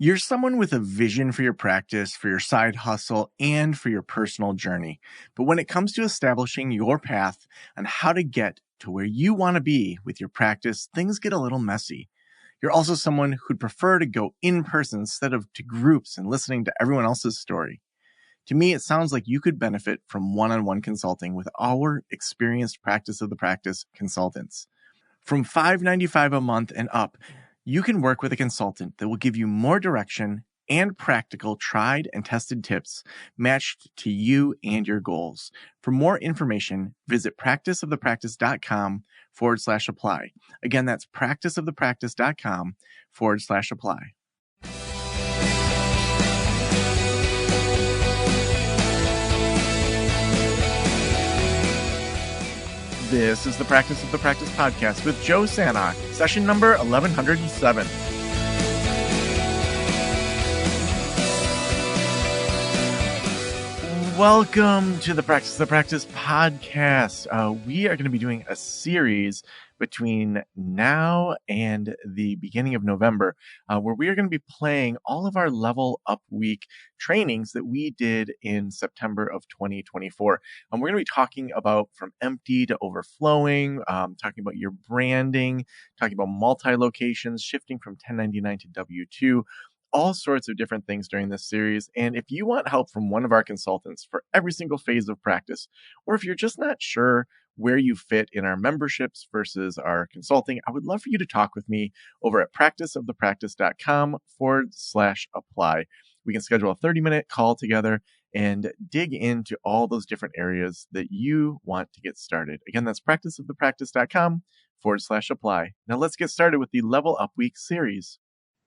You're someone with a vision for your practice, for your side hustle, and for your personal journey. But when it comes to establishing your path on how to get to where you want to be with your practice, things get a little messy. You're also someone who'd prefer to go in person instead of to groups and listening to everyone else's story. To me, it sounds like you could benefit from one-on-one consulting with our experienced practice of the practice consultants. From $5.95 a month and up, you can work with a consultant that will give you more direction and practical tried and tested tips matched to you and your goals. For more information, visit practiceofthepractice.com/apply. Again, that's practiceofthepractice.com/apply. This is the Practice of the Practice podcast with Joe Sanok, session number 1107. Welcome to the Practice of the Practice podcast. We are going to be doing a series between now and the beginning of November, where we are going to be playing all of our Level Up Week trainings that we did in September of 2024. We're going to be talking about from empty to overflowing, talking about your branding, talking about multi-locations, shifting from 1099 to W-2, all sorts of different things during this series. And if you want help from one of our consultants for every single phase of practice, or if you're just not sure where you fit in our memberships versus our consulting, I would love for you to talk with me over at practiceofthepractice.com/apply. We can schedule a 30-minute call together and dig into all those different areas that you want to get started. Again, that's practiceofthepractice.com/apply. Now let's get started with the Level Up Week series.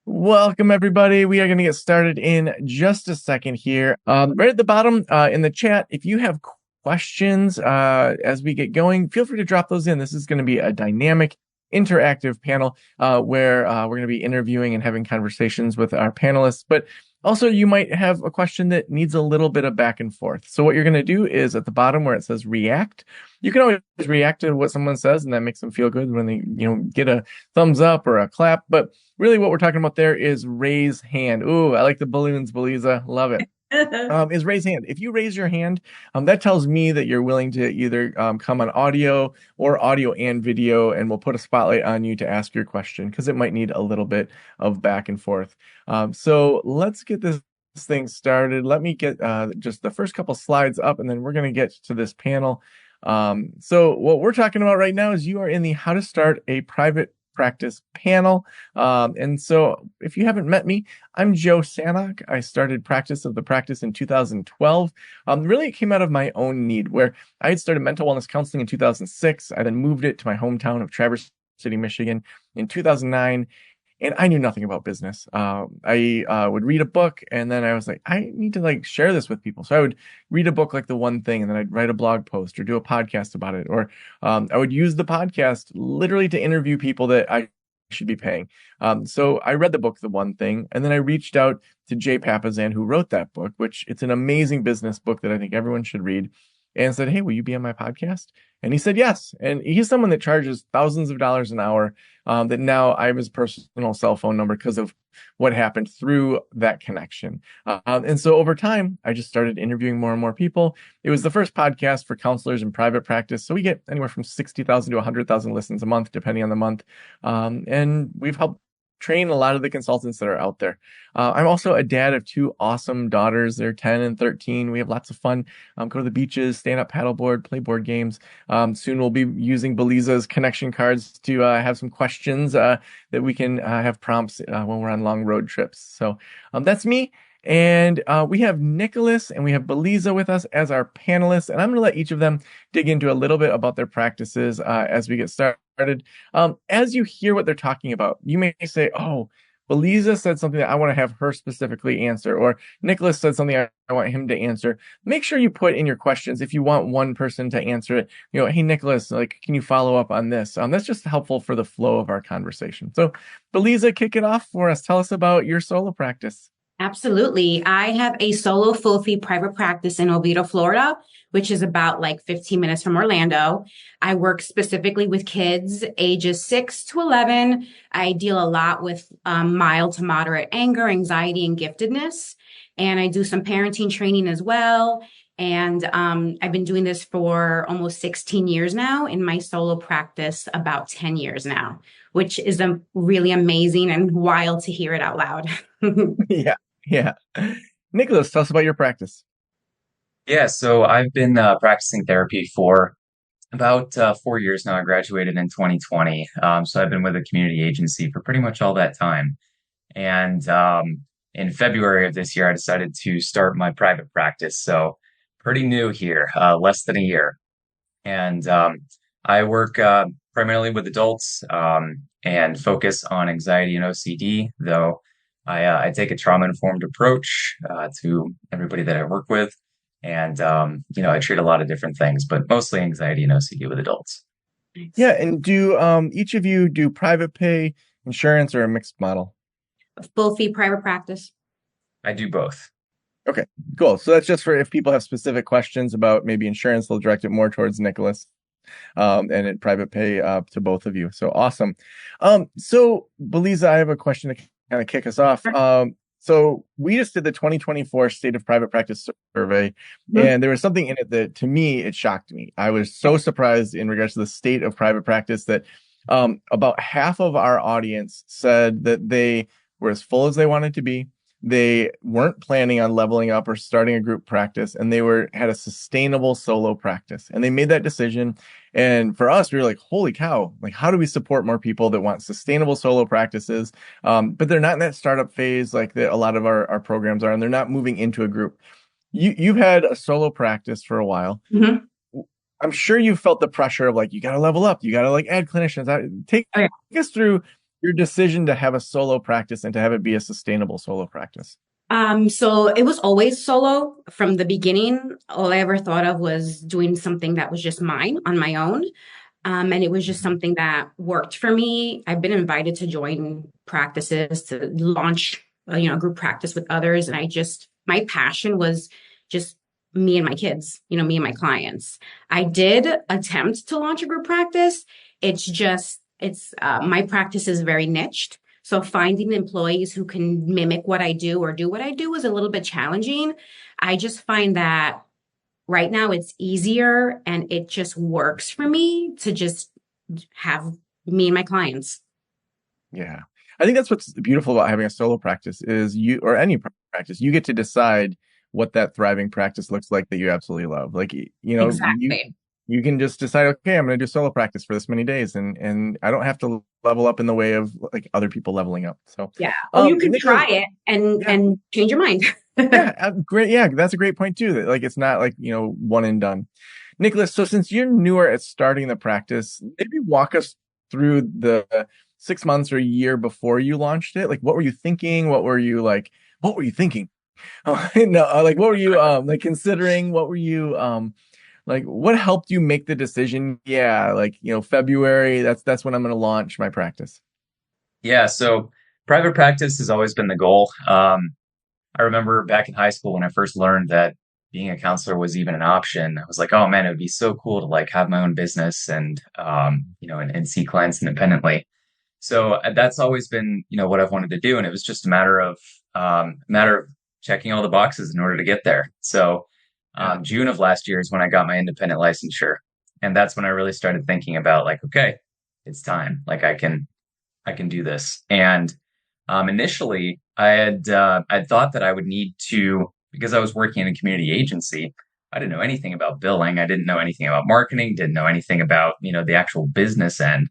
Welcome, everybody. We are going to get started in just a second here. Right at the bottom in the chat, if you have questions as we get going, feel free to drop those in. This is going to be a dynamic, interactive panel where we're going to be interviewing and having conversations with our panelists. But also, you might have a question that needs a little bit of back and forth. So what you're going to do is at the bottom where it says react, you can always react to what someone says, and that makes them feel good when they, get a thumbs up or a clap. But really what we're talking about there is raise hand. Ooh, I like the balloons, Beliza. Love it. Is raise hand. If you raise your hand, that tells me that you're willing to either come on audio or audio and video, and we'll put a spotlight on you to ask your question because it might need a little bit of back and forth. So let's get this thing started. Let me get just the first couple slides up, and then we're going to get to this panel. So what we're talking about right now is you are in the How to Start a Private Practice panel. And so if you haven't met me, I'm Joe Sanok. I started Practice of the Practice in 2012. Really, it came out of my own need where I had started mental wellness counseling in 2006. I then moved it to my hometown of Traverse City, Michigan in 2009. And I knew nothing about business. I would read a book, and then I was like, I need to share this with people. So I would read a book like The One Thing, and then I'd write a blog post or do a podcast about it. Or I would use the podcast literally to interview people that I should be paying. So I read the book, The One Thing, and then I reached out to Jay Papasan, who wrote that book, which it's an amazing business book that I think everyone should read, and said, hey, will you be on my podcast? And he said yes. And he's someone that charges thousands of dollars an hour that now I have his personal cell phone number because of what happened through that connection. And so over time, I just started interviewing more and more people. It was the first podcast for counselors in private practice. So we get anywhere from 60,000 to 100,000 listens a month, depending on the month. And we've helped train a lot of the consultants that are out there. I'm also a dad of two awesome daughters. They're 10 and 13. We have lots of fun. Go to the beaches, stand up paddleboard, play board games. Soon we'll be using Beliza's connection cards to have some questions that we can have prompts when we're on long road trips. So that's me. And we have Nicholas and we have Beliza with us as our panelists. And I'm going to let each of them dig into a little bit about their practices as we get started. As you hear what they're talking about, you may say, oh, Beliza said something that I want to have her specifically answer, or Nicholas said something I want him to answer. Make sure you put in your questions if you want one person to answer it. Hey, Nicholas, can you follow up on this? That's just helpful for the flow of our conversation. So, Beliza, kick it off for us. Tell us about your solo practice. Absolutely. I have a solo full fee private practice in Oviedo, Florida, which is about like 15 minutes from Orlando. I work specifically with kids ages 6 to 11. I deal a lot with mild to moderate anger, anxiety, and giftedness. And I do some parenting training as well. And I've been doing this for almost 16 years now in my solo practice, about 10 years now, which is really amazing and wild to hear it out loud. Yeah, yeah. Nicholas, tell us about your practice. Yeah, so I've been practicing therapy for about 4 years now. I graduated in 2020. So I've been with a community agency for pretty much all that time. And in February of this year, I decided to start my private practice. So pretty new here, less than a year. And I work primarily with adults and focus on anxiety and OCD, though I take a trauma-informed approach to everybody that I work with. And, I treat a lot of different things, but mostly anxiety and OCD with adults. Yeah, and do each of you do private pay, insurance, or a mixed model? Full fee private practice. I do both. Okay, cool. So that's just for if people have specific questions about maybe insurance, they'll direct it more towards Nicholas. And in private pay to both of you. So awesome. So Beliza, I have a question to kind of kick us off. So we just did the 2024 State of Private Practice Survey, Mhm. and there was something in it that to me, it shocked me. I was so surprised in regards to the state of private practice that about half of our audience said that they were as full as they wanted to be. They weren't planning on leveling up or starting a group practice, and they had a sustainable solo practice. And they made that decision. And for us, we were like, holy cow, like how do we support more people that want sustainable solo practices? But they're not in that startup phase like a lot of our programs are, and they're not moving into a group. You've had a solo practice for a while. Mhm. I'm sure you felt the pressure of like, you got to level up, you got to like add clinicians. Take Okay. us through your decision to have a solo practice and to have it be a sustainable solo practice. So it was always solo from the beginning. All I ever thought of was doing something that was just mine on my own. And it was just Mhm. something that worked for me. I've been invited to join practices to launch, group practice with others. And my passion was just me and my kids, me and my clients. I did attempt to launch a group practice. My practice is very niched. So finding employees who can mimic what I do or do what I do is a little bit challenging. I just find that right now it's easier and it just works for me to just have me and my clients. Yeah. I think that's what's beautiful about having a solo practice is or any practice, you get to decide what that thriving practice looks like that you absolutely love. Like, Exactly. you can just decide, okay, I'm going to do solo practice for this many days and I don't have to level up in the way of like other people leveling up. So, Yeah. Or you can Nicholas, try it and yeah, and change your mind. yeah, great. Yeah, that's a great point too. That like, it's not like, one and done. Nicholas, so since you're newer at starting the practice, maybe walk us through the 6 months or a year before you launched it. Like, what were you thinking? What were you thinking? No, like, what were you like considering? What were you like? What helped you make the decision? Yeah, like February. That's when I'm going to launch my practice. Yeah, so private practice has always been the goal. I remember back in high school when I first learned that being a counselor was even an option. I was like, oh man, it would be so cool to like have my own business and and see clients independently. So that's always been, what I've wanted to do. And it was just a matter of checking all the boxes in order to get there. So Yeah. June of last year is when I got my independent licensure. And that's when I really started thinking about like, okay, it's time. Like I can do this. And initially, I'd thought that I would need to because I was working in a community agency. I didn't know anything about billing. I didn't know anything about marketing. Didn't know anything about the actual business end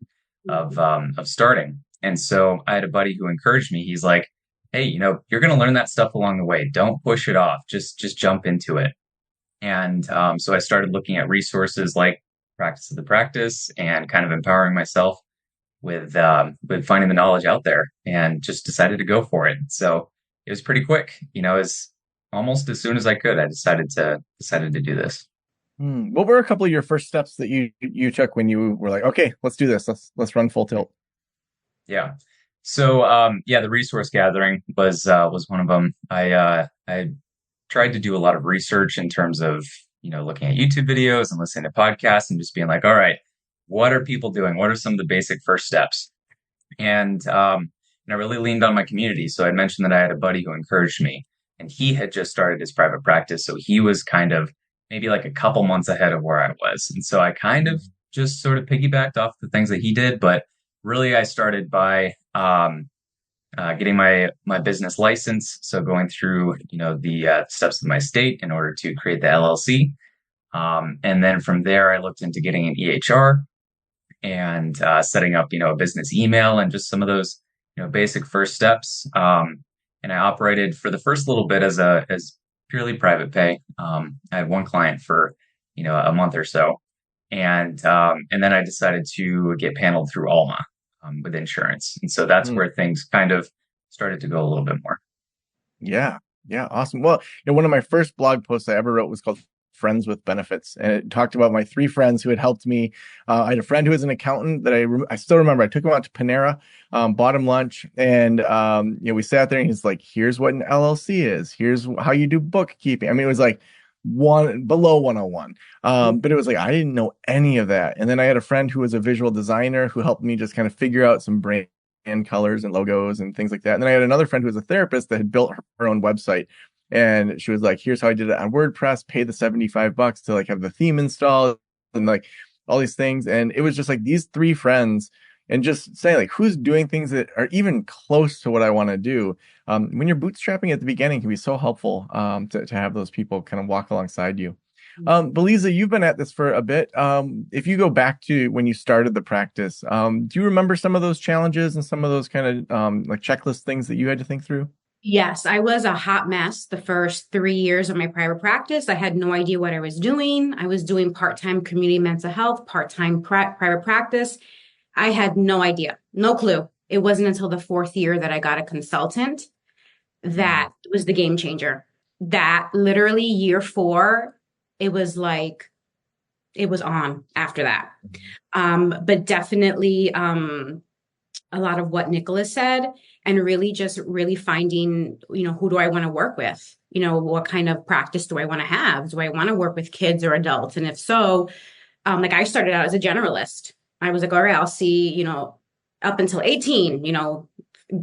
of starting. And so I had a buddy who encouraged me. He's like, "Hey, you're going to learn that stuff along the way. Don't push it off. Just jump into it." And so I started looking at resources like Practice of the Practice and kind of empowering myself with finding the knowledge out there and just decided to go for it. So it was pretty quick, as almost as soon as I could, I decided to do this. What were a couple of your first steps that you took when you were like, okay, let's do this. Let's run full tilt. Yeah. So yeah, the resource gathering was one of them. I tried to do a lot of research in terms of, looking at YouTube videos and listening to podcasts and just being like, all right, what are people doing? What are some of the basic first steps? And I really leaned on my community. So I mentioned that I had a buddy who encouraged me, and he had just started his private practice. So he was kind of maybe like a couple months ahead of where I was. And so I kind of just sort of piggybacked off the things that he did. But really, I started by getting my business license. So going through, the steps of my state in order to create the LLC. And then from there, I looked into getting an EHR and setting up, a business email and just some of those, basic first steps. And I operated for the first little bit as purely private pay. I had one client for, a month or so, and then I decided to get paneled through Alma with insurance, and so that's where things kind of started to go a little bit more. Yeah. Yeah. Awesome. Well, one of my first blog posts I ever wrote was called Friends with Benefits. And it talked about my three friends who had helped me. I had a friend who was an accountant that I still remember. I took him out to Panera, bought him lunch, and we sat there and he's like, here's what an LLC is. Here's how you do bookkeeping. I mean, it was like one below 101. But it was like, I didn't know any of that. And then I had a friend who was a visual designer who helped me just kind of figure out some brand colors and logos and things like that. And then I had another friend who was a therapist that had built her own website. And she was like, here's how I did it on WordPress, pay the $75 to like have the theme installed and like all these things. And it was just like these three friends and just saying like, who's doing things that are even close to what I want to do. When you're bootstrapping at the beginning can be so helpful to have those people kind of walk alongside you. Belisa, you've been at this for a bit. If you go back to when you started the practice, do you remember some of those challenges and some of those kind of like checklist things that you had to think through? Yes, I was a hot mess the first 3 years of my private practice. I had no idea what I was doing. I was doing part-time community mental health, part-time private practice. I had no idea, no clue. It wasn't until the fourth year that I got a consultant that was the game changer. That literally year four, it was like, it was on after that. But definitely a lot of what Nicholas said, and really just really finding, who do I want to work with? What kind of practice do I want to have? Do I want to work with kids or adults? And if so, like I started out as a generalist. I was like, all right, I'll see, up until 18,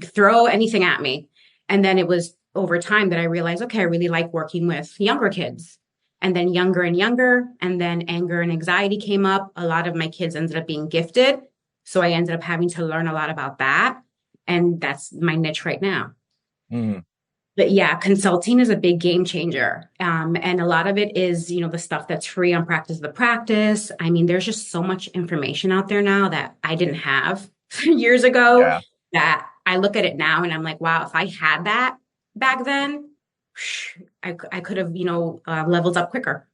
throw anything at me. And then it was over time that I realized, okay, I really like working with younger kids. And then younger and younger, and then anger and anxiety came up. A lot of my kids ended up being gifted. So I ended up having to learn a lot about that. And that's my niche right now. But yeah, consulting is a big game changer. And a lot of it is, the stuff that's free on Practice of the Practice. I mean, there's just so much information out there now that I didn't have years ago that I look at it now and I'm like, wow, if I had that back then, I could have, leveled up quicker.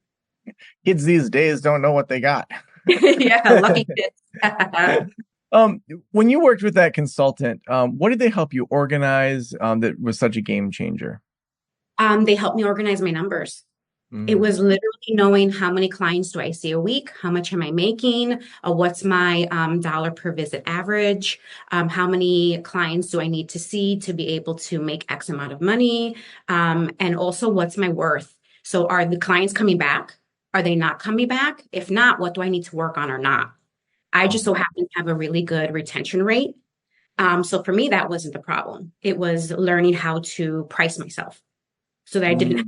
Kids these days don't know what they got. Yeah, lucky kids. When you worked with that consultant, what did they help you organize that was such a game changer? They helped me organize my numbers. It was literally knowing how many clients do I see a week? How much am I making? What's my dollar per visit average? How many clients do I need to see to be able to make X amount of money? And also, what's my worth? So are the clients coming back? Are they not coming back? If not, what do I need to work on or not? I just so happen to have a really good retention rate. So for me, that wasn't the problem. It was learning how to price myself so that I didn't have,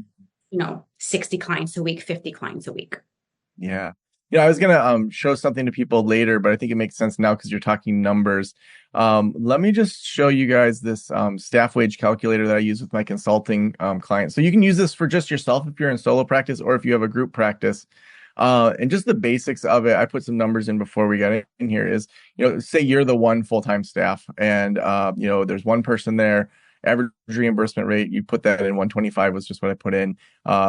60 clients a week, 50 clients a week. Yeah. I was going to show something to people later, but I think it makes sense now because you're talking numbers. Let me just show you guys this staff wage calculator that I use with my consulting clients. So you can use this for just yourself if you're in solo practice or if you have a group practice. And just the basics of it, I put some numbers in before we got in here is, say you're the one full-time staff and, there's one person there, average reimbursement rate, you put that in 125 was just what I put in,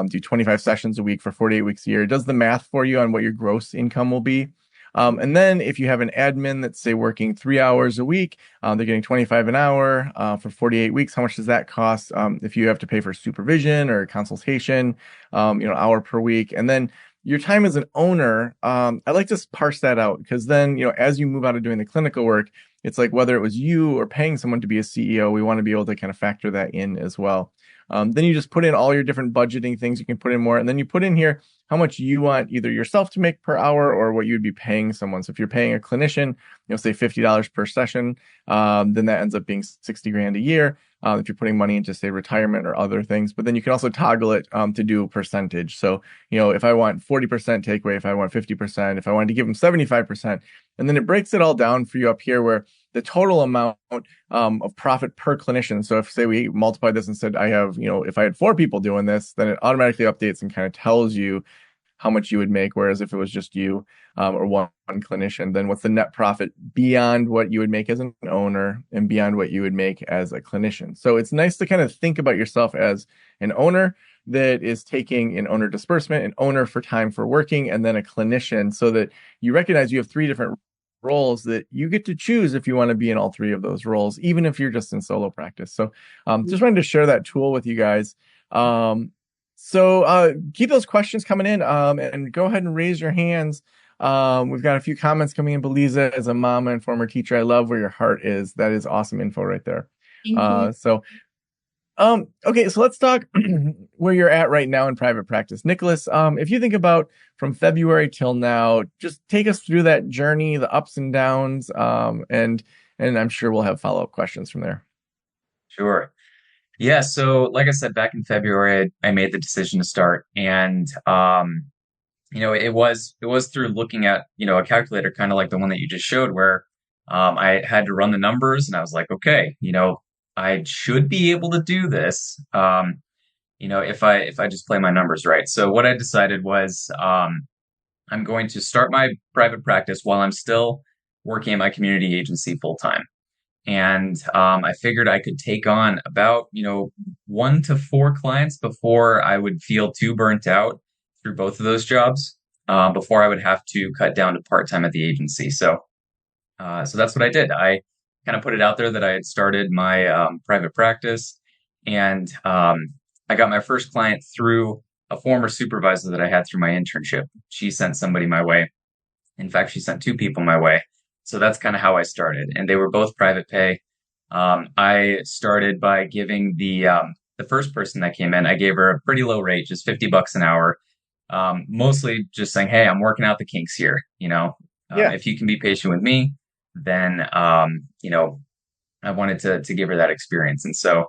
do 25 sessions a week for 48 weeks a year. It does the math for you on what your gross income will be. And then if you have an admin that's say working 3 hours a week, they're getting 25 an hour for 48 weeks. How much does that cost? If you have to pay for supervision or consultation, hour per week. And then your time as an owner, I like to parse that out because then, as you move out of doing the clinical work, it's like whether it was you or paying someone to be a CEO, we want to be able to kind of factor that in as well. Then you just put in all your different budgeting things. You can put in more, and then you put in here how much you want either yourself to make per hour or what you'd be paying someone. So if you're paying a clinician, say $50 per session, then that ends up being 60 grand a year. If you're putting money into, say, retirement or other things. But then you can also toggle it to do a percentage. So, if I want 40% takeaway, if I want 50%, if I wanted to give them 75%, and then it breaks it all down for you up here where the total amount of profit per clinician. So if, say, we multiply this and said, I have, if I had 4 people doing this, then it automatically updates and kind of tells you how much you would make. Whereas if it was just you or one clinician, then what's the net profit beyond what you would make as an owner and beyond what you would make as a clinician. So it's nice to kind of think about yourself as an owner that is taking an owner disbursement, an owner for time for working, and then a clinician, so that you recognize you have 3 different roles that you get to choose if you want to be in all 3 of those roles, even if you're just in solo practice. So just wanted to share that tool with you guys. So keep those questions coming in and go ahead and raise your hands. We've got a few comments coming in. Beliza, as a mama and former teacher, I love where your heart is. That is awesome info right there. Thank you. Okay, so let's talk where you're at right now in private practice. Nicholas, if you think about from February till now, just take us through that journey, the ups and downs, and I'm sure we'll have follow-up questions from there. Sure. Yeah, so like I said, back in February, I made the decision to start, and it was through looking at a calculator, kind of like the one that you just showed, where I had to run the numbers, and I was like, okay, I should be able to do this, if I just play my numbers right. So what I decided was I'm going to start my private practice while I'm still working at my community agency full time. And I figured I could take on about, 1 to 4 clients before I would feel too burnt out through both of those jobs, before I would have to cut down to part-time at the agency. So that's what I did. I kind of put it out there that I had started my private practice, and I got my first client through a former supervisor that I had through my internship. She sent somebody my way. In fact, she sent 2 people my way. So that's kind of how I started, and they were both private pay. I started by giving the first person that came in, I gave her a pretty low rate, just $50 an hour. Mostly just saying, hey, I'm working out the kinks here. Yeah. If you can be patient with me, then I wanted to give her that experience, and so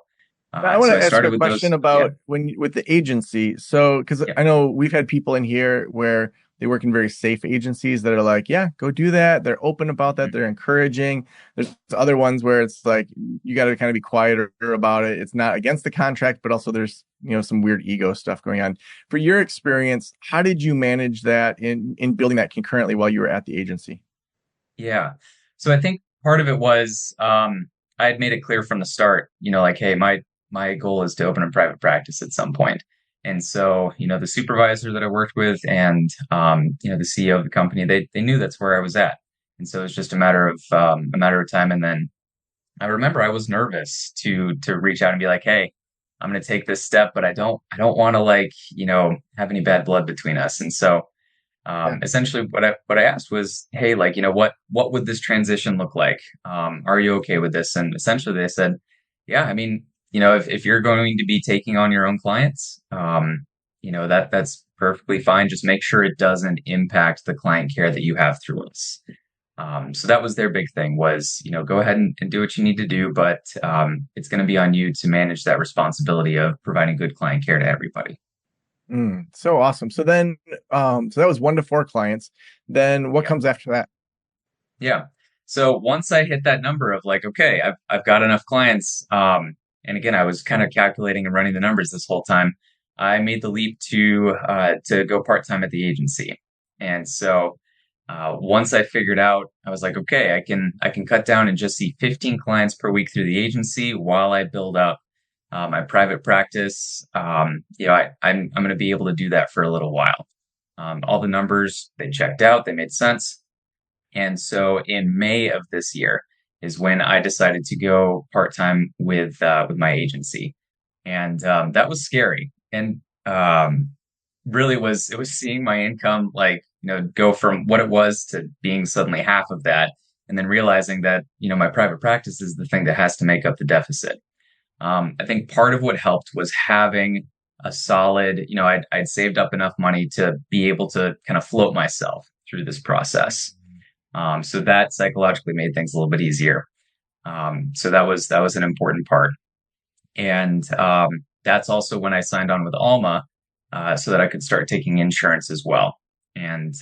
Now, I want so I to ask started a with question those. Yeah, about with the agency. So, because yeah, I know we've had people in here where they work in very safe agencies that are like, yeah, go do that. They're open about that. mhm, They're encouraging. There's other ones where it's like you got to kind of be quieter about it. It's not against the contract, but also there's some weird ego stuff going on. For your experience, how did you manage that in building that concurrently while you were at the agency? yeah. So I think part of it was I had made it clear from the start, like, hey, my goal is to open a private practice at some point. And so, the supervisor that I worked with and the CEO of the company, they knew that's where I was at. And so it's just a matter of time. And then I remember I was nervous to reach out and be like, hey, I'm going to take this step, but I don't want to, like, have any bad blood between us. And so Yeah. essentially what I asked was, hey, like, what would this transition look like? Are you okay with this? And essentially they said, yeah, I mean, if you're going to be taking on your own clients, that's perfectly fine. Just make sure it doesn't impact the client care that you have through us. So that was their big thing was, go ahead and do what you need to do, but it's going to be on you to manage that responsibility of providing good client care to everybody. So awesome. So then, so that was 1 to 4 clients. Then what Yeah. comes after that? Yeah. So once I hit that number of like, okay, I've got enough clients, and again, I was kind of calculating and running the numbers this whole time. I made the leap to go part-time at the agency. And so once I figured out, I was like, okay, I can cut down and just see 15 clients per week through the agency while I build up my private practice. I'm going to be able to do that for a little while. All the numbers, they checked out, they made sense. And so in May of this year is when I decided to go part-time with my agency. And that was scary. And really it was seeing my income, like, go from what it was to being suddenly half of that. and then realizing that, my private practice is the thing that has to make up the deficit. I think part of what helped was having a solid, I'd saved up enough money to be able to kind of float myself through this process. So that psychologically made things a little bit easier. So that was an important part. And that's also when I signed on with Alma, so that I could start taking insurance as well. And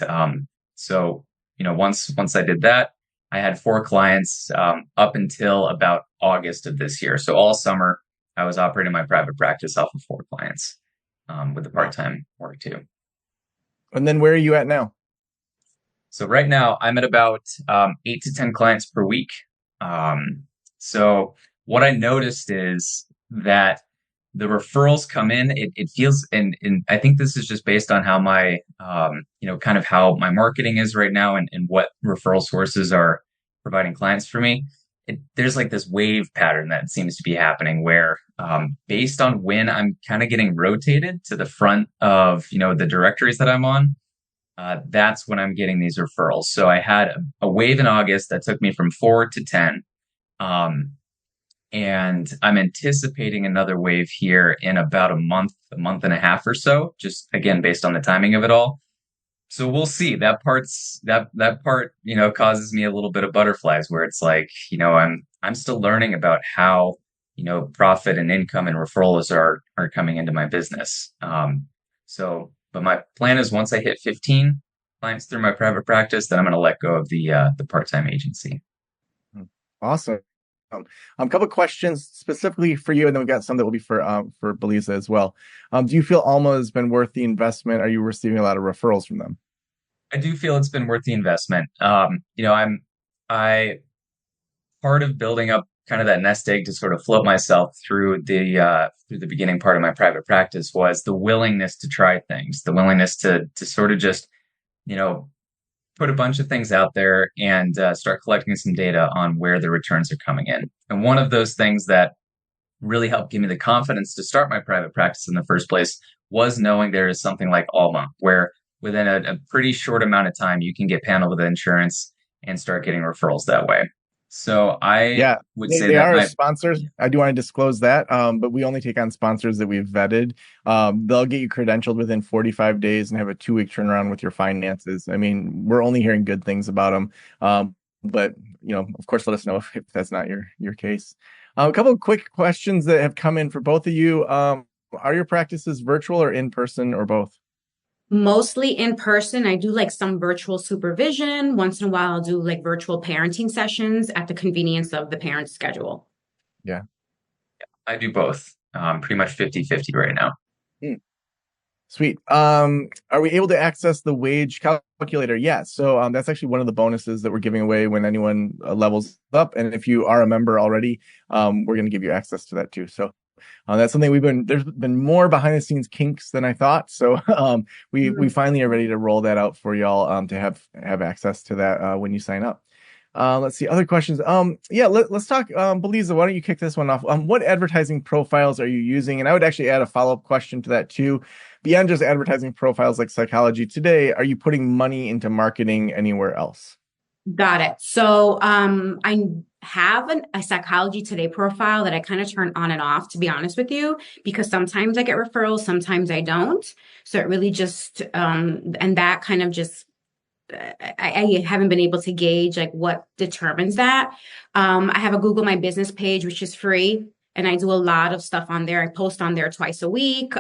so, once I did that, I had 4 clients up until about August of this year. So all summer, I was operating my private practice off of 4 clients, with the Wow. part-time work too. And then where are you at now? So right now I'm at about 8 to 10 clients per week. Um, so what I noticed is that the referrals come in, it feels, and I think this is just based on how my, kind of how my marketing is right now and what referral sources are providing clients for me. There's like this wave pattern that seems to be happening where, based on when I'm kind of getting rotated to the front of, the directories that I'm on, that's when I'm getting these referrals. So I had a wave in August that took me from 4 to 10. Um, and I'm anticipating another wave here in about a month and a half or so, just again, based on the timing of it all. So we'll see. That part, causes me a little bit of butterflies where it's like, I'm still learning about how, profit and income and referrals are coming into my business. But my plan is once I hit 15 clients through my private practice, then I'm going to let go of the part-time agency. Awesome. A couple of questions specifically for you, and then we've got some that will be for Belisa as well. Do you feel Alma has been worth the investment? Are you receiving a lot of referrals from them? I do feel it's been worth the investment. I part of building up kind of that nest egg to sort of float myself through the beginning part of my private practice was the willingness to try things, the willingness to sort of just, you know, put a bunch of things out there and start collecting some data on where the returns are coming in. And one of those things that really helped give me the confidence to start my private practice in the first place was knowing there is something like Alma, where within a pretty short amount of time, you can get paneled with insurance and start getting referrals that way. So I Yeah, would they, say they that are a my, sponsor. I do want to disclose that, but we only take on sponsors that we've vetted. They'll get you credentialed within 45 days and have a 2-week turnaround with your finances. I mean, we're only hearing good things about them. But of course, let us know if that's not your case. A couple of quick questions that have come in for both of you. Are your practices virtual or in person or both? Mostly in person. I do like some virtual supervision. Once in a while, I'll do like virtual parenting sessions at the convenience of the parent's schedule. Yeah. I do both, pretty much 50-50 right now. Hmm. Sweet. Are we able to access the wage calculator? Yeah. So that's actually one of the bonuses that we're giving away when anyone levels up. And if you are a member already, we're going to give you access to that too. So that's something there's been more behind the scenes kinks than I thought. So we finally are ready to roll that out for y'all to have access to that when you sign up. Let's see other questions. Yeah, let's talk. Beliza, why don't you kick this one off? What advertising profiles are you using? And I would actually add a follow-up question to that too. Beyond just advertising profiles like Psychology Today, are you putting money into marketing anywhere else? Got it. So I have a Psychology Today profile that I kind of turn on and off, to be honest with you, because sometimes I get referrals, sometimes I don't. So it really just, and that kind of just, I haven't been able to gauge like what determines that. I have a Google My Business page, which is free. And I do a lot of stuff on there. I post on there twice a week,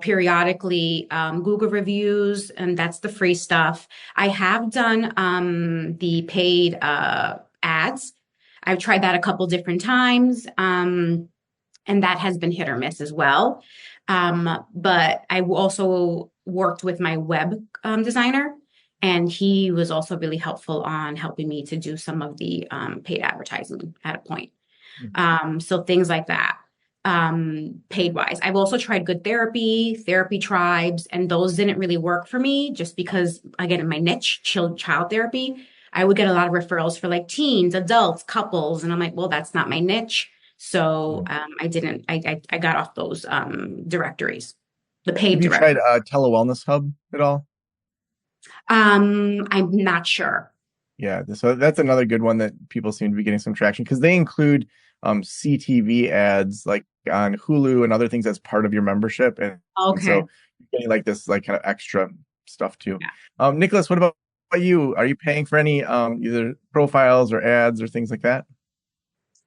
periodically, Google reviews, and that's the free stuff. I have done, the paid, ads. I've tried that a couple different times. And that has been hit or miss as well. But I also worked with my web, designer, and he was also really helpful on helping me to do some of the, paid advertising at a point. So things like that, paid wise. I've also tried Good Therapy Tribes, and those didn't really work for me just because, again, in my niche, child therapy, I would get a lot of referrals for like teens, adults, couples. And I'm like, well, that's not my niche. So, I got off those, directories, the paid Have you tried directory. Telewellness Hub at all? I'm not sure. Yeah, so that's another good one that people seem to be getting some traction because they include CTV ads like on Hulu and other things as part of your membership, and so Okay. you're getting like this like kind of extra stuff too. Yeah. Nicholas, what about you? Are you paying for any either profiles or ads or things like that?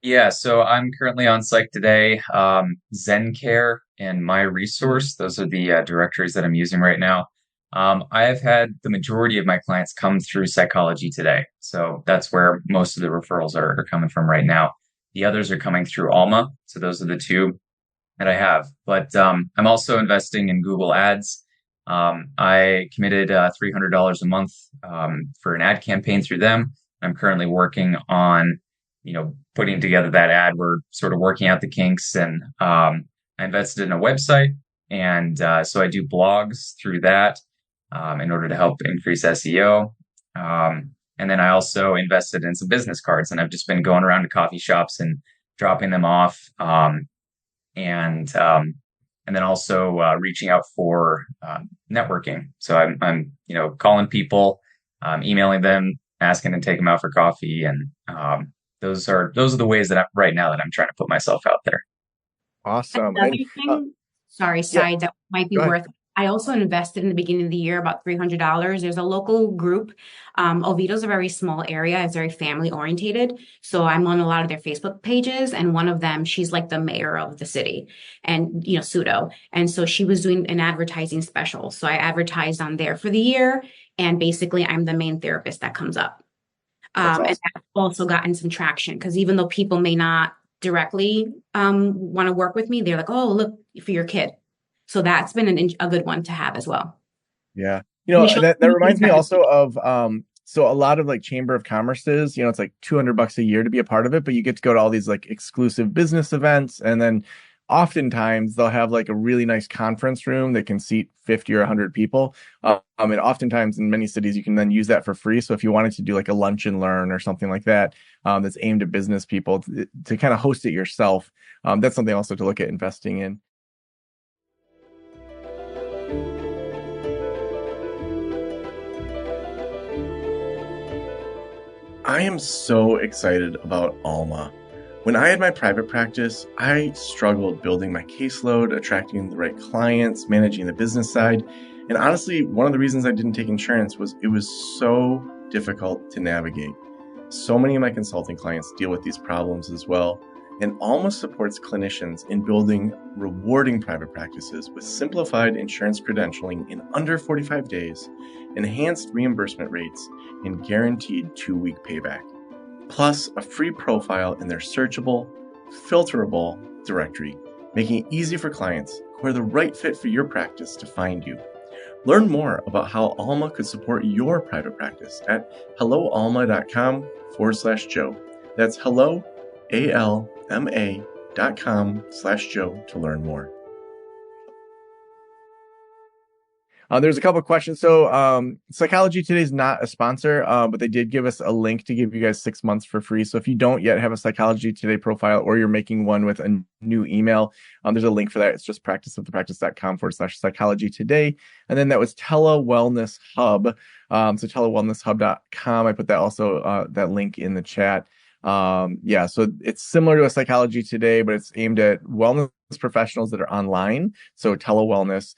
Yeah, so I'm currently on Psych Today, ZenCare, and My Resource. Those are the directories that I'm using right now. I have had the majority of my clients come through Psychology Today. So that's where most of the referrals are coming from right now. The others are coming through Alma. So those are the two that I have. But I'm also investing in Google Ads. I committed $300 a month for an ad campaign through them. I'm currently working on, putting together that ad. We're sort of working out the kinks, and I invested in a website, and so I do blogs through that in order to help increase SEO. And then I also invested in some business cards, and I've just been going around to coffee shops and dropping them off. And and then also reaching out for networking. So I'm calling people, emailing them, asking to take them out for coffee, and those are the ways that right now that I'm trying to put myself out there. Awesome. Another And thing, sorry, yeah, side that might be go ahead. worth. I also invested in the beginning of the year about $300. There's a local group. Oviedo's a very small area. It's very family orientated. So I'm on a lot of their Facebook pages, and one of them, she's like the mayor of the city, and pseudo. And so she was doing an advertising special. So I advertised on there for the year, and basically I'm the main therapist that comes up. That's And awesome. that's also gotten some traction because even though people may not directly want to work with me, they're like, oh, look for your kid. So that's been a good one to have as well. Yeah. Initial That reminds me second. also of so a lot of like Chamber of Commerce's, it's like $200 a year to be a part of it, but you get to go to all these like exclusive business events, and then oftentimes they'll have like a really nice conference room that can seat 50 or 100 people. And oftentimes in many cities you can then use that for free. So if you wanted to do like a lunch and learn or something like that, that's aimed at business people to kind of host it yourself, that's something also to look at investing in. I am so excited about Alma. When I had my private practice, I struggled building my caseload, attracting the right clients, managing the business side. And honestly, one of the reasons I didn't take insurance was it was so difficult to navigate. So many of my consulting clients deal with these problems as well. And Alma supports clinicians in building rewarding private practices with simplified insurance credentialing in under 45 days, enhanced reimbursement rates, and guaranteed 2-week payback, plus a free profile in their searchable, filterable directory, making it easy for clients who are the right fit for your practice to find you. Learn more about how Alma could support your private practice at helloalma.com/Joe. That's hello, ALMA.com/Joe to learn more. There's a couple of questions. So, Psychology Today is not a sponsor, but they did give us a link to give you guys 6 months for free. So if you don't yet have a Psychology Today profile, or you're making one with a new email, there's a link for that. It's just practiceofthepractice.com/psychology today. And then that was Telewellness Hub. So telewellnesshub.com. I put that also, that link in the chat. Yeah, so it's similar to a Psychology Today, but it's aimed at wellness professionals that are online. So telewellness.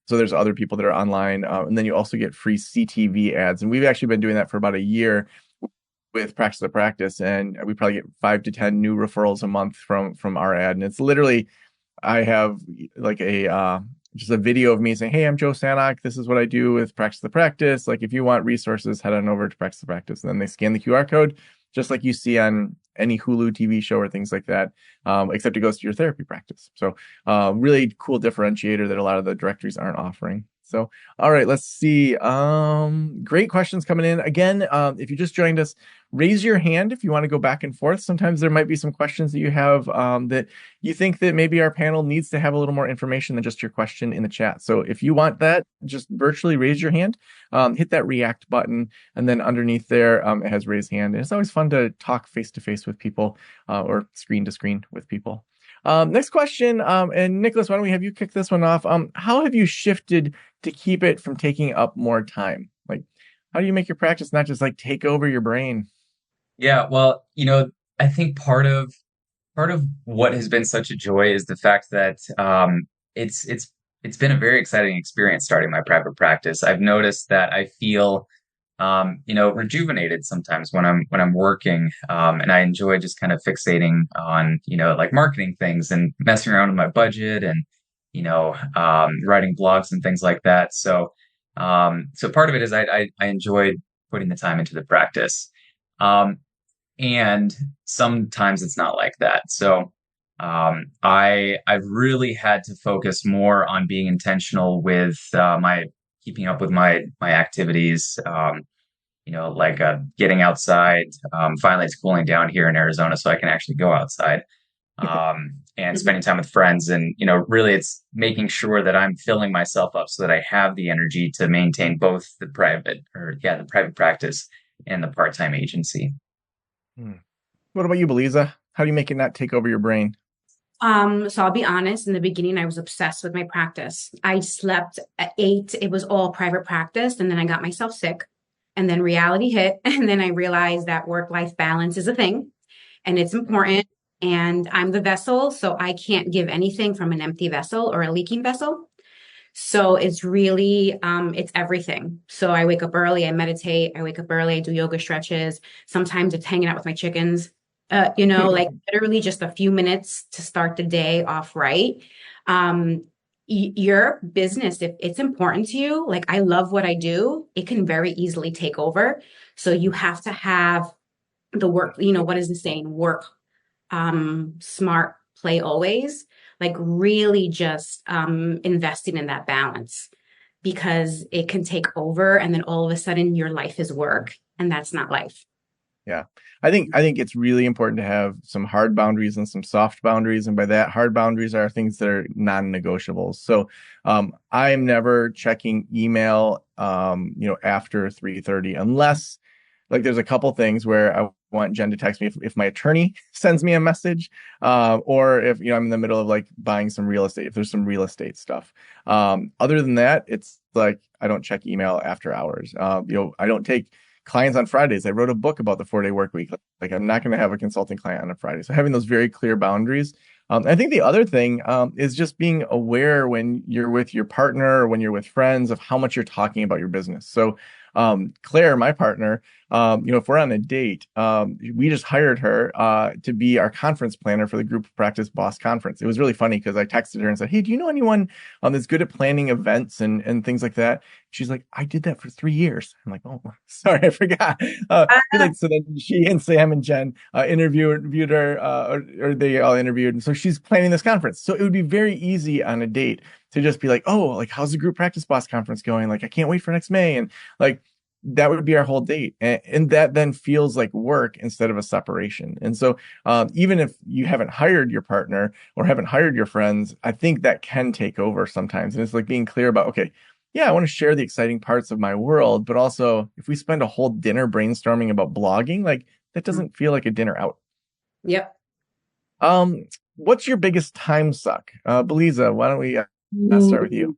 So there's other people that are online, and then you also get free CTV ads. And we've actually been doing that for about a year with Practice to Practice, and we probably get 5 to 10 new referrals a month from our ad. And it's literally, I have like a just a video of me saying, "Hey, I'm Joe Sanok. This is what I do with Practice to Practice. Like, if you want resources, head on over to Practice to Practice." And then they scan the QR code, just like you see on any Hulu TV show or things like that, except it goes to your therapy practice. So really cool differentiator that a lot of the directories aren't offering. So, all right, let's see. Great questions coming in. Again, if you just joined us, raise your hand if you want to go back and forth. Sometimes there might be some questions that you have that you think that maybe our panel needs to have a little more information than just your question in the chat. So if you want that, just virtually raise your hand, hit that react button, and then underneath there, it has raise hand. And it's always fun to talk face to face with people, or screen to screen with people. Next question, and Nicholas, why don't we have you kick this one off? How have you shifted to keep it from taking up more time? Like, How do you make your practice not just like take over your brain? Yeah, well, I think part of what has been such a joy is the fact that it's been a very exciting experience starting my private practice. I've noticed that I feel rejuvenated sometimes when I'm working, and I enjoy just kind of fixating on like marketing things and messing around with my budget and writing blogs and things like that. So part of it is I enjoy putting the time into the practice. Um, and sometimes it's not like that. So I've really had to focus more on being intentional with my keeping up with my activities. Like getting outside. Finally, it's cooling down here in Arizona, so I can actually go outside. And spending time with friends, and really, it's making sure that I'm filling myself up so that I have the energy to maintain both the private practice and the part-time agency. Hmm. What about you, Belisa? How do you make it not take over your brain? So I'll be honest, in the beginning, I was obsessed with my practice. I slept at 8. It was all private practice. And then I got myself sick. And then reality hit. And then I realized that work-life balance is a thing and it's important. And I'm the vessel, so I can't give anything from an empty vessel or a leaking vessel. So it's really, it's everything. So I wake up early, I meditate, I wake up early, I do yoga stretches. Sometimes it's hanging out with my chickens, like literally just a few minutes to start the day off right. Your business, if it's important to you, like I love what I do, it can very easily take over. So you have to have the work, what is the saying? Work, smart, play always, like really just investing in that balance because it can take over and then all of a sudden your life is work and that's not life. Yeah. I think it's really important to have some hard boundaries and some soft boundaries. And by that, hard boundaries are things that are non-negotiables. So I am never checking email after 3:30 unless like there's a couple things where I want Jen to text me if my attorney sends me a message, or if I'm in the middle of like buying some real estate, if there's some real estate stuff. Other than that, it's like I don't check email after hours. I don't take clients on Fridays. I wrote a book about the 4-day work week. Like I'm not going to have a consulting client on a Friday. So having those very clear boundaries. I think the other thing is just being aware when you're with your partner or when you're with friends of how much you're talking about your business. So Claire, my partner, if we're on a date, we just hired her to be our conference planner for the group practice boss conference. It was really funny because I texted her and said, "Hey, do you know anyone that's good at planning events and things like that?" She's like, "I did that for 3 years." I'm like, "Oh, sorry, I forgot." Like, so then she and Sam and Jen interviewed her, or they all interviewed, and so she's planning this conference. So it would be very easy on a date to just be like, "Oh, like how's the group practice boss conference going? Like, I can't wait for next May," and like that would be our whole date. And that then feels like work instead of a separation. And so even if you haven't hired your partner or haven't hired your friends, I think that can take over sometimes. And it's like being clear about, okay, yeah, I want to share the exciting parts of my world, but also if we spend a whole dinner brainstorming about blogging, like that doesn't feel like a dinner out. Yep. What's your biggest time suck? Belisa, why don't we start with you?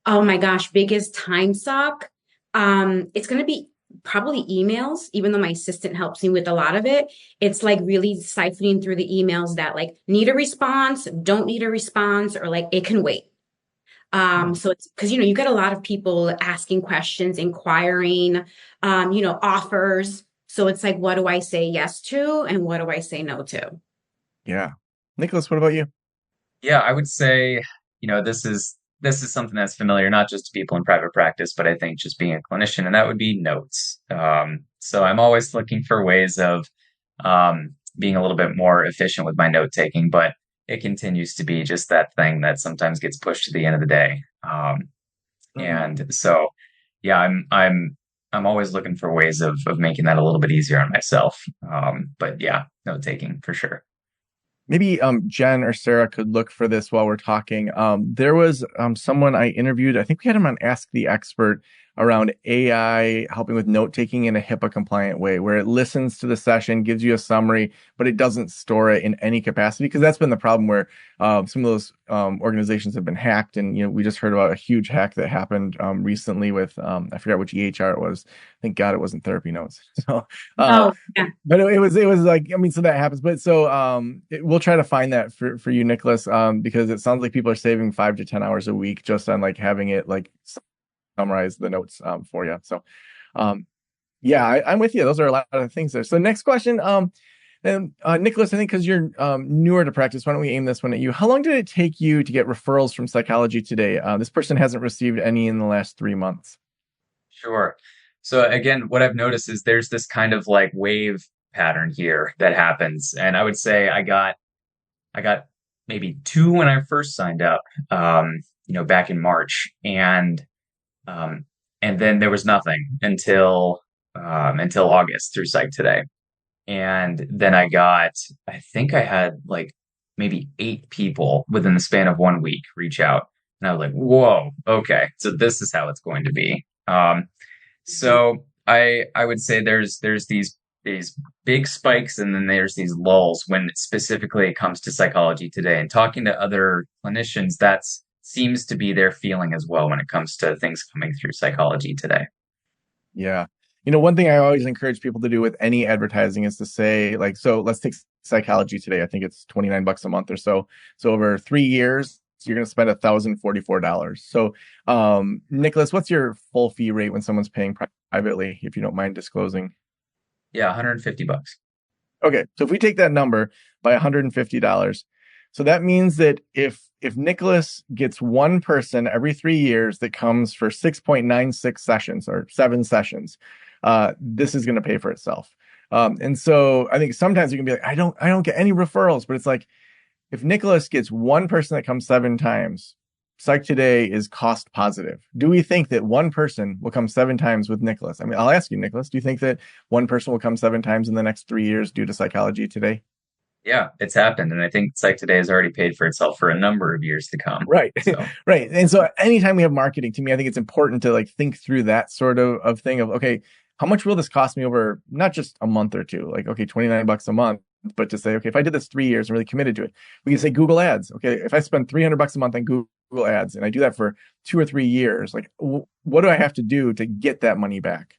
Oh my gosh, biggest time suck. It's going to be probably emails, even though my assistant helps me with a lot of it. It's like really siphoning through the emails that like need a response, don't need a response, or like it can wait. So it's because, you get a lot of people asking questions, inquiring, offers. So it's like, what do I say yes to and what do I say no to? Yeah. Nicholas, what about you? Yeah, I would say, this is something that's familiar not just to people in private practice, but I think just being a clinician, and that would be notes. So I'm always looking for ways of being a little bit more efficient with my note taking, but it continues to be just that thing that sometimes gets pushed to the end of the day. And so, yeah, I'm always looking for ways of making that a little bit easier on myself. But yeah, note taking for sure. Maybe Jen or Sarah could look for this while we're talking. There was someone I interviewed. I think we had him on Ask the Expert. around AI helping with note taking in a HIPAA compliant way, where it listens to the session, gives you a summary, but it doesn't store it in any capacity. Because that's been the problem where some of those organizations have been hacked. And, we just heard about a huge hack that happened recently with, I forgot which EHR it was. Thank God it wasn't therapy notes. So, Oh, yeah. but it was like, I mean, so that happens. But so we'll try to find that for you, Nicholas, because it sounds like people are saving 5 to 10 hours a week just on like having it like summarize the notes for you. So yeah, I'm with you. Those are a lot of things there. So next question, then Nicholas, I think because you're newer to practice, why don't we aim this one at you? How long did it take you to get referrals from Psychology Today? This person hasn't received any in the last 3 months. Sure. So again, what I've noticed is there's this kind of like wave pattern here that happens. And I would say I got maybe two when I first signed up, back in March. Um, and then there was nothing until August through Psych Today. And then I think I had like maybe 8 people within the span of 1 week reach out. And I was like, whoa, okay. So this is how it's going to be. So I would say there's these big spikes and then there's these lulls when specifically it comes to Psychology Today. And talking to other clinicians, that seems to be their feeling as well when it comes to things coming through Psychology Today. Yeah. One thing I always encourage people to do with any advertising is to say, like, so let's take Psychology Today. I think it's $29 a month or so. So over 3 years, you're going to spend $1,044. So, Nicholas, what's your full fee rate when someone's paying privately, if you don't mind disclosing? Yeah, $150. Okay, so if we take that number by $150, so that means that if Nicholas gets one person every 3 years that comes for 6.96 sessions or 7 sessions, this is going to pay for itself. And so I think sometimes you can be like, I don't get any referrals, but it's like if Nicholas gets one person that comes 7 times, Psych Today is cost positive. Do we think that one person will come 7 times with Nicholas? I mean, I'll ask you, Nicholas, do you think that one person will come 7 times in the next 3 years due to Psychology Today? Yeah, it's happened. And I think Psych Today has already paid for itself for a number of years to come. Right. So, Right. And so anytime we have marketing, to me, I think it's important to like think through that sort of thing of, okay, how much will this cost me over not just a month or two, like, okay, $29 a month, but to say, okay, if I did this 3 years and really committed to it, we can say Google ads. Okay. If I spend $300 a month on Google ads and I do that for 2 or 3 years, like what do I have to do to get that money back?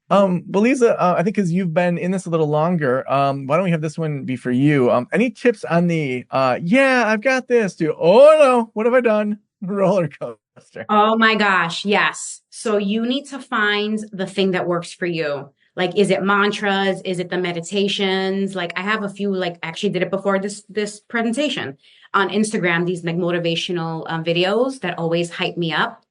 Well, Lisa, I think because you've been in this a little longer, why don't we have this one be for you? Any tips on the, yeah, I've got this, to, oh no, what have I done? Roller coaster. Oh my gosh, yes. So you need to find the thing that works for you. Like, is it mantras? Is it the meditations? Like, I have a few, like, actually did it before this presentation on Instagram, these like motivational videos that always hype me up.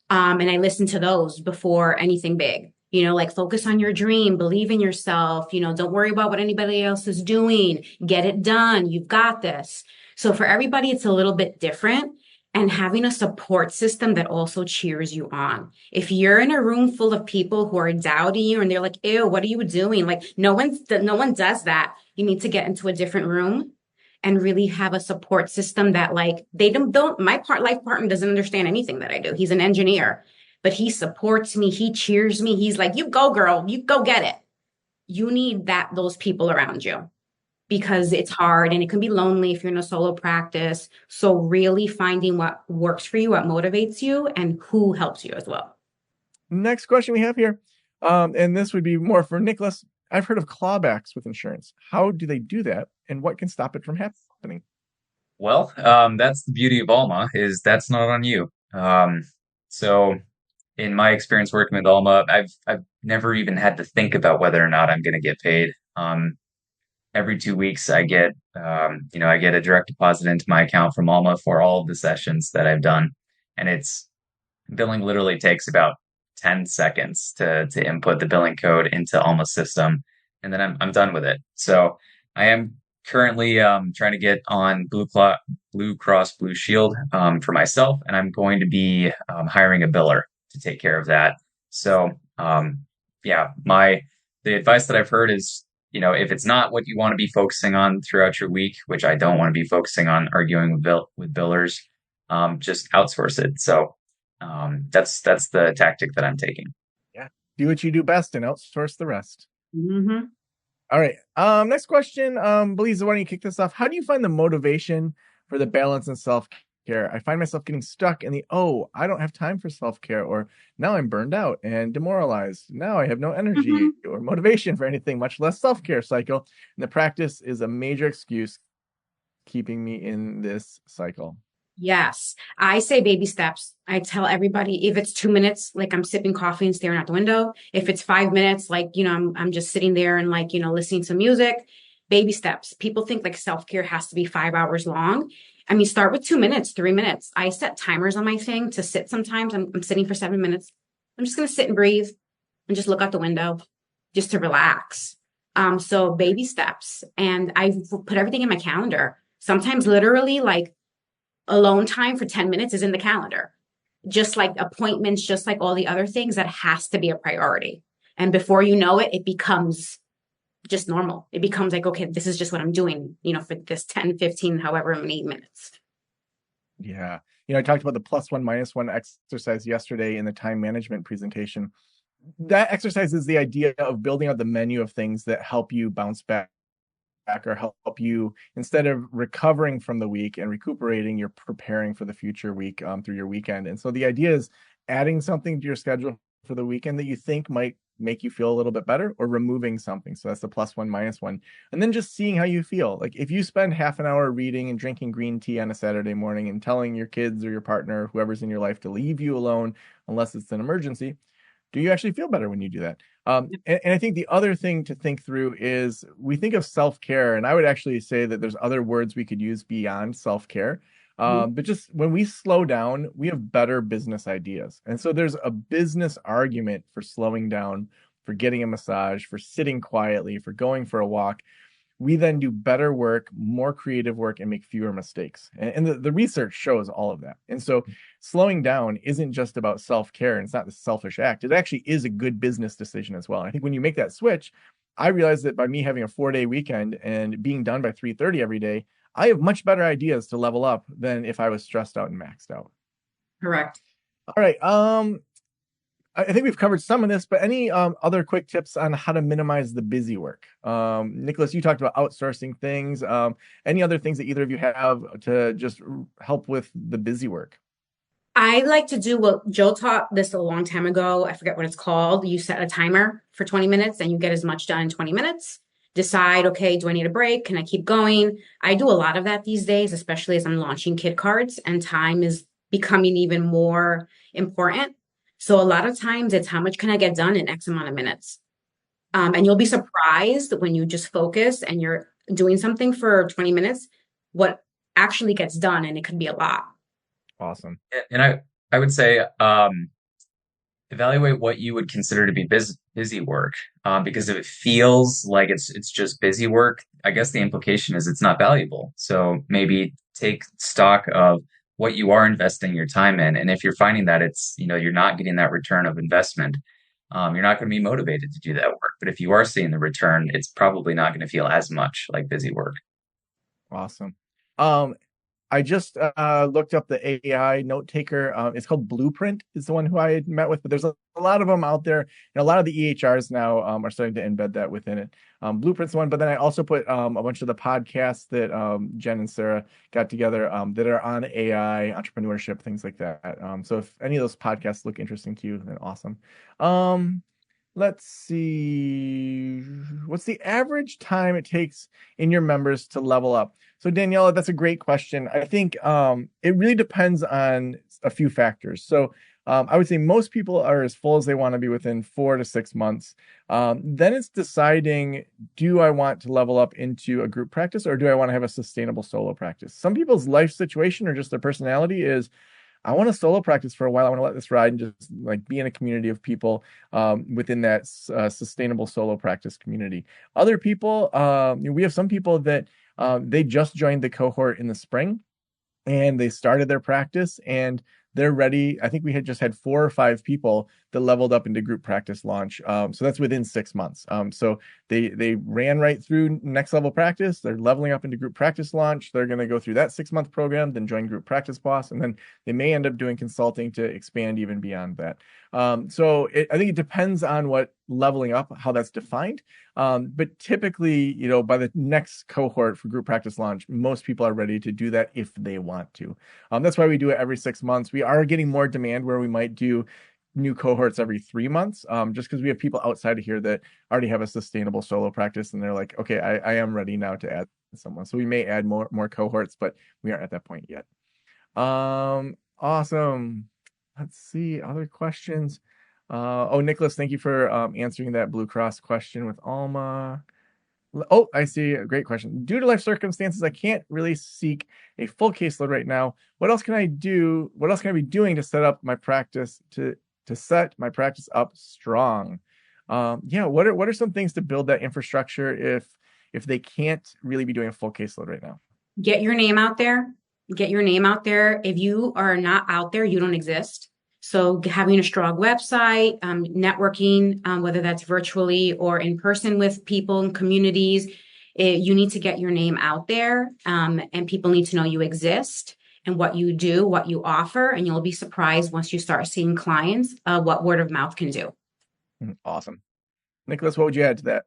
And I listen to those before anything big. Like focus on your dream, believe in yourself, don't worry about what anybody else is doing. Get it done. You've got this. So for everybody, it's a little bit different. And having a support system that also cheers you on. If you're in a room full of people who are doubting you and they're like, ew, what are you doing? Like no one does that. You need to get into a different room and really have a support system that like they don't life partner doesn't understand anything that I do. He's an engineer, but he supports me. He cheers me. He's like, you go, girl, you go get it. You need those people around you because it's hard and it can be lonely if you're in a solo practice. So really finding what works for you, what motivates you, and who helps you as well. Next question we have here, and this would be more for Nicholas. I've heard of clawbacks with insurance. How do they do that, and what can stop it from happening? well, that's the beauty of Alma is that's not on you. So in my experience working with Alma, I've never even had to think about whether or not I'm going to get paid. Every 2 weeks I get a direct deposit into my account from Alma for all of the sessions that I've done. And it's billing literally takes about 10 seconds to input the billing code into Alma's system. And then I'm done with it. So I am currently trying to get on Blue Cross Blue Shield for myself, and I'm going to be hiring a biller to take care of that. So yeah, the advice that I've heard is, if it's not what you want to be focusing on throughout your week, which I don't want to be focusing on arguing with billers, just outsource it. So That's the tactic that I'm taking. Yeah. Do what you do best and outsource the rest. Hmm. All right. Next question. Belize, why don't you kick this off? How do you find the motivation for the balance and self-care? I find myself getting stuck in the, oh, I don't have time for self-care, or now I'm burned out and demoralized. Now I have no energy or motivation for anything, much less self-care cycle. And the practice is a major excuse keeping me in this cycle. Yes, I say baby steps. I tell everybody if it's 2 minutes, like I'm sipping coffee and staring out the window. If it's 5 minutes, like, I'm just sitting there and like, listening to music. Baby steps. People think like self-care has to be 5 hours long. I mean, start with 2 minutes, 3 minutes. I set timers on my thing to sit sometimes. I'm sitting for 7 minutes. I'm just going to sit and breathe and just look out the window just to relax. So baby steps. And I put everything in my calendar. Sometimes literally like alone time for 10 minutes is in the calendar. Just like appointments, just like all the other things, that has to be a priority. And before you know it, it becomes just normal. It becomes like, okay, this is just what I'm doing, for this 10, 15, however many minutes. Yeah. I talked about the plus one, minus one exercise yesterday in the time management presentation. That exercise is the idea of building out the menu of things that help you bounce back or help you, instead of recovering from the week and recuperating, you're preparing for the future week through your weekend. And so the idea is adding something to your schedule for the weekend that you think might make you feel a little bit better, or removing something. So that's the plus one, minus one. And then just seeing how you feel. Like if you spend half an hour reading and drinking green tea on a Saturday morning and telling your kids or your partner, whoever's in your life, to leave you alone unless it's an emergency, do you actually feel better when you do that? And I think the other thing to think through is, we think of self-care, and I would actually say that there's other words we could use beyond self-care. But just when we slow down, we have better business ideas. And so there's a business argument for slowing down, for getting a massage, for sitting quietly, for going for a walk. We then do better work, more creative work, and make fewer mistakes. And the research shows all of that. And so slowing down isn't just about self-care, and it's not the selfish act. It actually is a good business decision as well. I think when you make that switch, I realized that by me having a 4-day weekend and being done by 3:30 every day, I have much better ideas to level up than if I was stressed out and maxed out. Correct. All right. I think we've covered some of this, but any other quick tips on how to minimize the busy work? Nicholas, you talked about outsourcing things. Any other things that either of you have to just help with the busy work? I like to do what Joe taught this a long time ago. I forget what it's called. You set a timer for 20 minutes and you get as much done in 20 minutes. Decide, okay, do I need a break? Can I keep going? I do a lot of that these days, especially as I'm launching kid cards and time is becoming even more important. So a lot of times it's how much can I get done in X amount of minutes? And you'll be surprised when you just focus and you're doing something for 20 minutes, what actually gets done. And it could be a lot. Awesome. And I would say evaluate what you would consider to be busy work, because if it feels like it's just busy work, I guess the implication is it's not valuable. So maybe take stock of what you are investing your time in, and if you're finding that it's you're not getting that return of investment, you're not going to be motivated to do that work. But if you are seeing the return, it's probably not going to feel as much like busy work. Awesome. I just looked up the AI note taker. It's called Blueprint, is the one who I had met with, but there's a lot of them out there. And a lot of the EHRs now are starting to embed that within it. Blueprint's one, but then I also put a bunch of the podcasts that Jen and Sarah got together that are on AI, entrepreneurship, things like that. So if any of those podcasts look interesting to you, then awesome. Let's see. What's the average time it takes in your members to level up? So Daniela, that's a great question. I think it really depends on a few factors. So I would say most people are as full as they want to be within 4 to 6 months. Then it's deciding, do I want to level up into a group practice, or do I want to have a sustainable solo practice? Some people's life situation or just their personality is, I want to solo practice for a while. I want to let this ride and just like be in a community of people within that sustainable solo practice community. Other people, we have some people that they just joined the cohort in the spring and they started their practice and they're ready. I think we had just had 4 or 5 people that leveled up into group practice launch. So that's within 6 months. So they ran right through next level practice. They're leveling up into group practice launch. They're going to go through that 6-month program, then join group practice boss, and then they may end up doing consulting to expand even beyond that. So I think it depends on what leveling up, how that's defined. But typically, by the next cohort for group practice launch, most people are ready to do that if they want to. That's why we do it every 6 months. We are getting more demand where we might do new cohorts every 3 months, just because we have people outside of here that already have a sustainable solo practice, and they're like, okay, I am ready now to add someone. So we may add more cohorts, but we aren't at that point yet. Awesome. Let's see, other questions. Nicholas, thank you for answering that Blue Cross question with Alma. Oh, I see. A great question. Due to life circumstances, I can't really seek a full caseload right now. What else can I do? What else can I be doing to set up my practice to set my practice up strong? What are some things to build that infrastructure if they can't really be doing a full caseload right now? Get your name out there. Get your name out there. If you are not out there, you don't exist. So having a strong website, networking, whether that's virtually or in person with people and communities, you need to get your name out there, and people need to know you exist and what you do, what you offer, and you'll be surprised once you start seeing clients what word of mouth can do. Awesome. Nicholas, what would you add to that?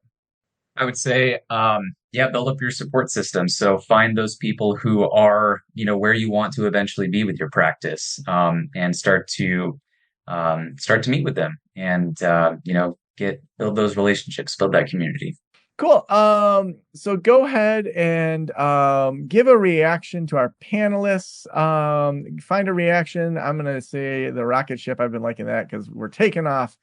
I would say, build up your support system. So find those people who are, where you want to eventually be with your practice, and start to meet with them, and build those relationships, build that community. Cool. So go ahead and give a reaction to our panelists. Find a reaction. I'm gonna say the rocket ship. I've been liking that because we're taking off.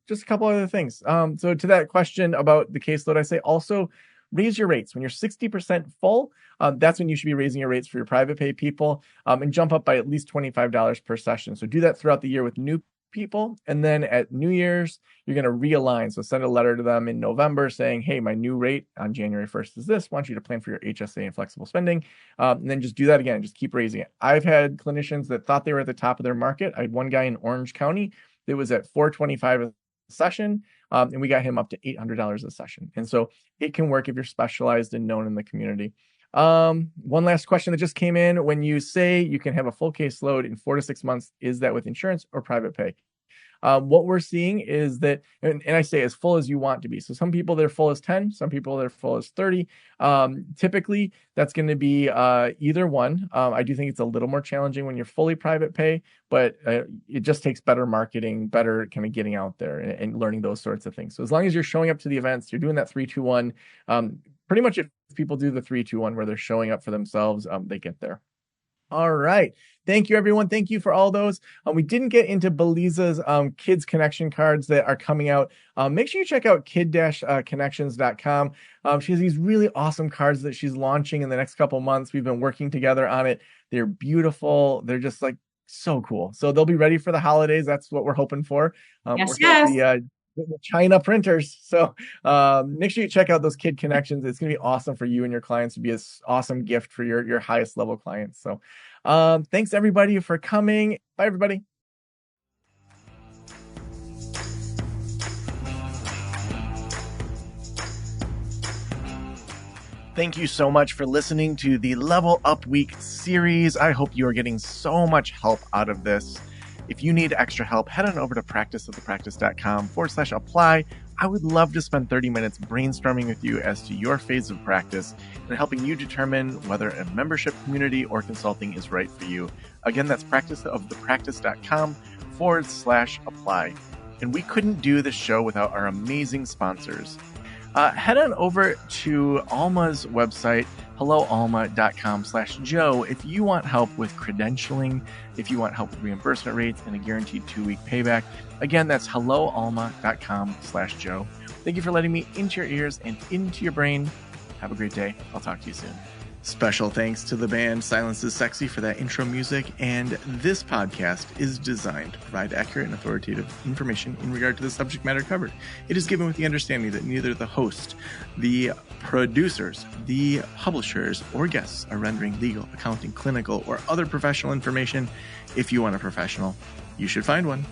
Just a couple other things. So to that question about the caseload, I say also raise your rates. When you're 60% full, that's when you should be raising your rates for your private pay people, and jump up by at least $25 per session. So do that throughout the year with new people. And then at New Year's, you're going to realign. So send a letter to them in November saying, hey, my new rate on January 1st is this. I want you to plan for your HSA and flexible spending. And then just do that again. Just keep raising it. I've had clinicians that thought they were at the top of their market. I had one guy in Orange County that was at $425 a session, and we got him up to $800 a session. And so it can work if you're specialized and known in the community. One last question that just came in. When you say you can have a full caseload in 4 to 6 months, is that with insurance or private pay? What we're seeing is that, and I say as full as you want to be. So some people they're full as 10, some people they're full as 30. Typically, that's going to be either one. I do think it's a little more challenging when you're fully private pay, but it just takes better marketing, better kind of getting out there and learning those sorts of things. So as long as you're showing up to the events, you're doing that 3-2-1. Pretty much if people do the 3-2-1 where they're showing up for themselves, they get there. All right. Thank you, everyone. Thank you for all those. We didn't get into Beliza's kids connection cards that are coming out. Make sure you check out kid-connections.com. She has these really awesome cards that she's launching in the next couple months. We've been working together on it. They're beautiful. They're just like so cool. So they'll be ready for the holidays. That's what we're hoping for. Yes. The China printers. So make sure you check out those kid connections. It's going to be awesome for you and your clients. To be an awesome gift for your highest level clients. So thanks everybody for coming. Bye everybody. Thank you so much for listening to the Level Up Week series. I hope you are getting so much help out of this. If you need extra help, head on over to practiceofthepractice.com/apply. I would love to spend 30 minutes brainstorming with you as to your phase of practice and helping you determine whether a membership community or consulting is right for you. Again, that's practiceofthepractice.com/apply. And we couldn't do this show without our amazing sponsors. Head on over to Alma's website, helloalma.com/Joe, if you want help with credentialing, if you want help with reimbursement rates and a guaranteed 2-week payback. Again, that's helloalma.com/Joe. Thank you for letting me into your ears and into your brain. Have a great day. I'll talk to you soon. Special thanks to the band Silence is Sexy for that intro music, and this podcast is designed to provide accurate and authoritative information in regard to the subject matter covered. It is given with the understanding that neither the host, the producers, the publishers, or guests are rendering legal, accounting, clinical, or other professional information. If you want a professional, you should find one.